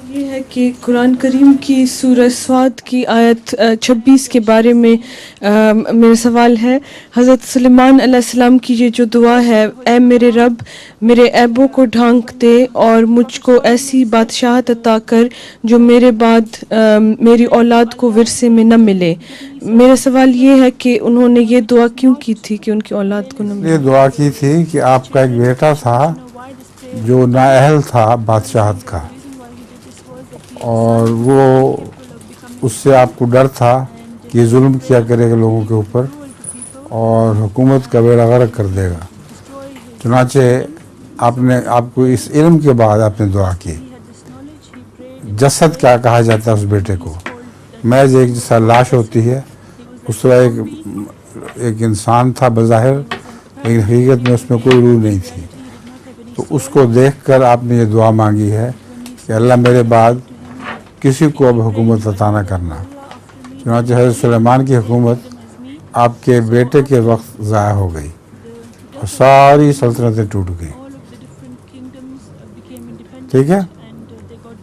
یہ ہے کہ قرآن کریم کی سورہ صاد کی آیت 26 کے بارے میں میرا سوال ہے. حضرت سلیمان علیہ السلام کی یہ جو دعا ہے، اے میرے رب میرے عیبوں کو ڈھانک دے اور مجھ کو ایسی بادشاہت عطا کر جو میرے بعد میری اولاد کو ورثے میں نہ ملے. میرا سوال یہ ہے کہ انہوں نے یہ دعا کیوں کی تھی کہ ان کی اولاد کو نہ ملے؟ یہ دعا کی تھی کہ آپ کا ایک بیٹا تھا جو نااہل تھا بادشاہت کا، اور وہ اس سے آپ کو ڈر تھا کہ یہ ظلم کیا کرے گا لوگوں کے اوپر اور حکومت کا بیڑا غرق کر دے گا. چنانچہ آپ کو اس علم کے بعد آپ نے دعا کی. جسد کیا کہا جاتا ہے اس بیٹے کو؟ محض ایک جیسا لاش ہوتی ہے، اس طرح ایک انسان تھا بظاہر، لیکن حقیقت میں اس میں کوئی روح نہیں تھی. تو اس کو دیکھ کر آپ نے یہ دعا مانگی ہے کہ اللہ میرے بعد کسی کو اب حکومت عطا نہ کرنا. چنانچہ حضرت سلیمان کی حکومت آپ کے بیٹے کے وقت ضائع ہو گئی اور ساری سلطنتیں ٹوٹ گئیں. ٹھیک ہے،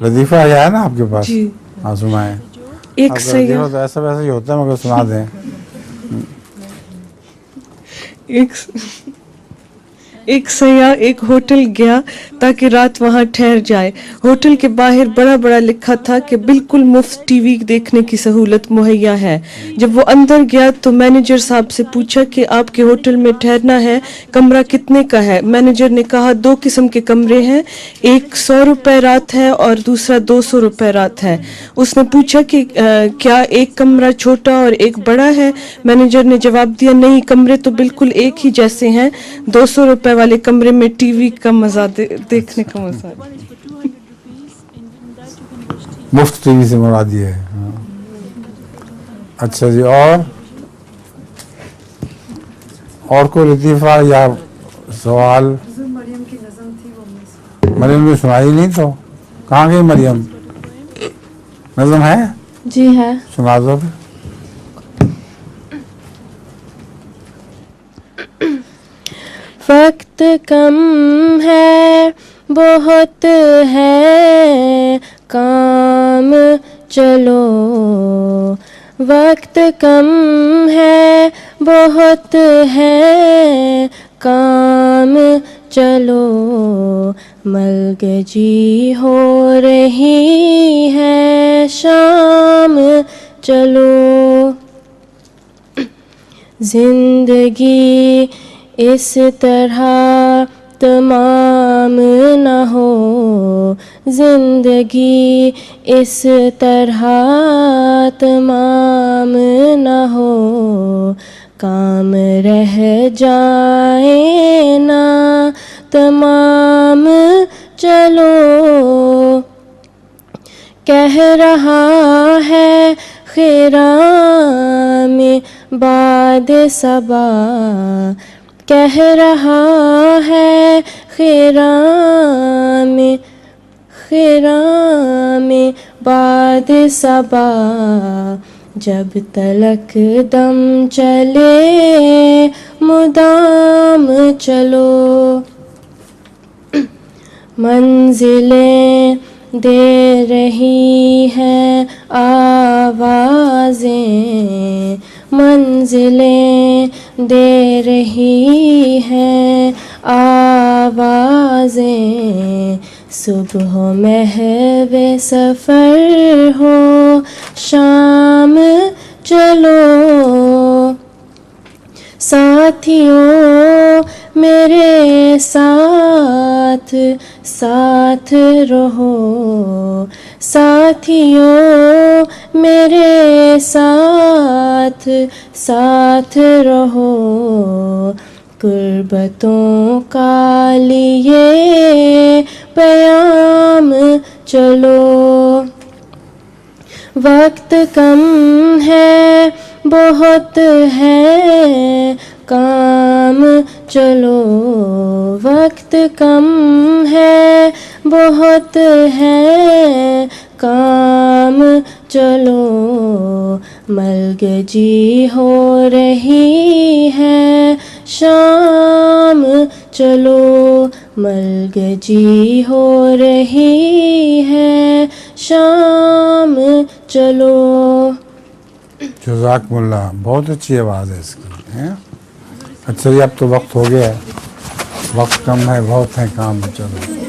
لطیفہ ہے نا آپ کے پاس؟ جی. ہاں سنائیں. ایک سیاح تو ایسا ویسا ہی ہوتا ہے، مگر سنا دیں. ایک سیاح ایک ہوٹل گیا تاکہ رات وہاں ٹھہر جائے. ہوٹل کے باہر بڑا بڑا لکھا تھا کہ بالکل مفت ٹی وی دیکھنے کی سہولت مہیا ہے. جب وہ اندر گیا تو مینیجر صاحب سے پوچھا کہ آپ کے ہوٹل میں ٹھہرنا ہے، کمرہ کتنے کا ہے؟ مینیجر نے کہا 2 قسم کے کمرے ہیں، ایک 100 روپے رات ہے اور دوسرا 200 روپے رات ہے. اس نے پوچھا کہ کیا ایک کمرہ چھوٹا اور ایک بڑا ہے؟ مینیجر نے جواب دیا نہیں، کمرے تو بالکل ایک ہی جیسے ہیں، 200 روپے والے کمرے میں ٹی وی کا مزہ دیکھنے کا مزہ. مفت ٹی وی سے مراد یہ ہے. اچھا جی، اور کوئی لطیفہ یا سوال؟ مریم نے سنائی نہیں، تو کہاں گئی مریم؟ نظم ہے؟ جی ہے. سنا دو پھر. وقت کم ہے بہت ہے کام چلو، وقت کم ہے بہت ہے کام چلو، ملک جی ہو رہی ہے شام چلو. زندگی اس طرح تمام نہ ہو، زندگی اس طرح تمام نہ ہو، کام رہ جائیں نا تمام چلو. کہہ رہا ہے خیراں میں باد صبا، کہہ رہا ہے خیراں میں باد صبا، جب تلک دم چلے مدام چلو. منزلیں دے رہی ہیں آوازیں، منزلیں دے رہی ہیں آوازیں، صبح محو سفر ہو شام چلو. ساتھیوں میرے ساتھ ساتھ رہو، ساتھیوں میرے ساتھ ساتھ رہو، قربتوں کا لیے پیام چلو. وقت کم ہے بہت ہے کام چلو، وقت کم ہے بہت ہے کام چلو، ملک جی ہو رہی ہے شام چلو ملگجی ہو رہی ہے شام چلو. جزاکم اللہ، بہت اچھی آواز ہے اس کی ہیں؟ اچھا جی اب تو وقت ہو گیا ہے، وقت کم ہے، بہت ہے کام، چلو.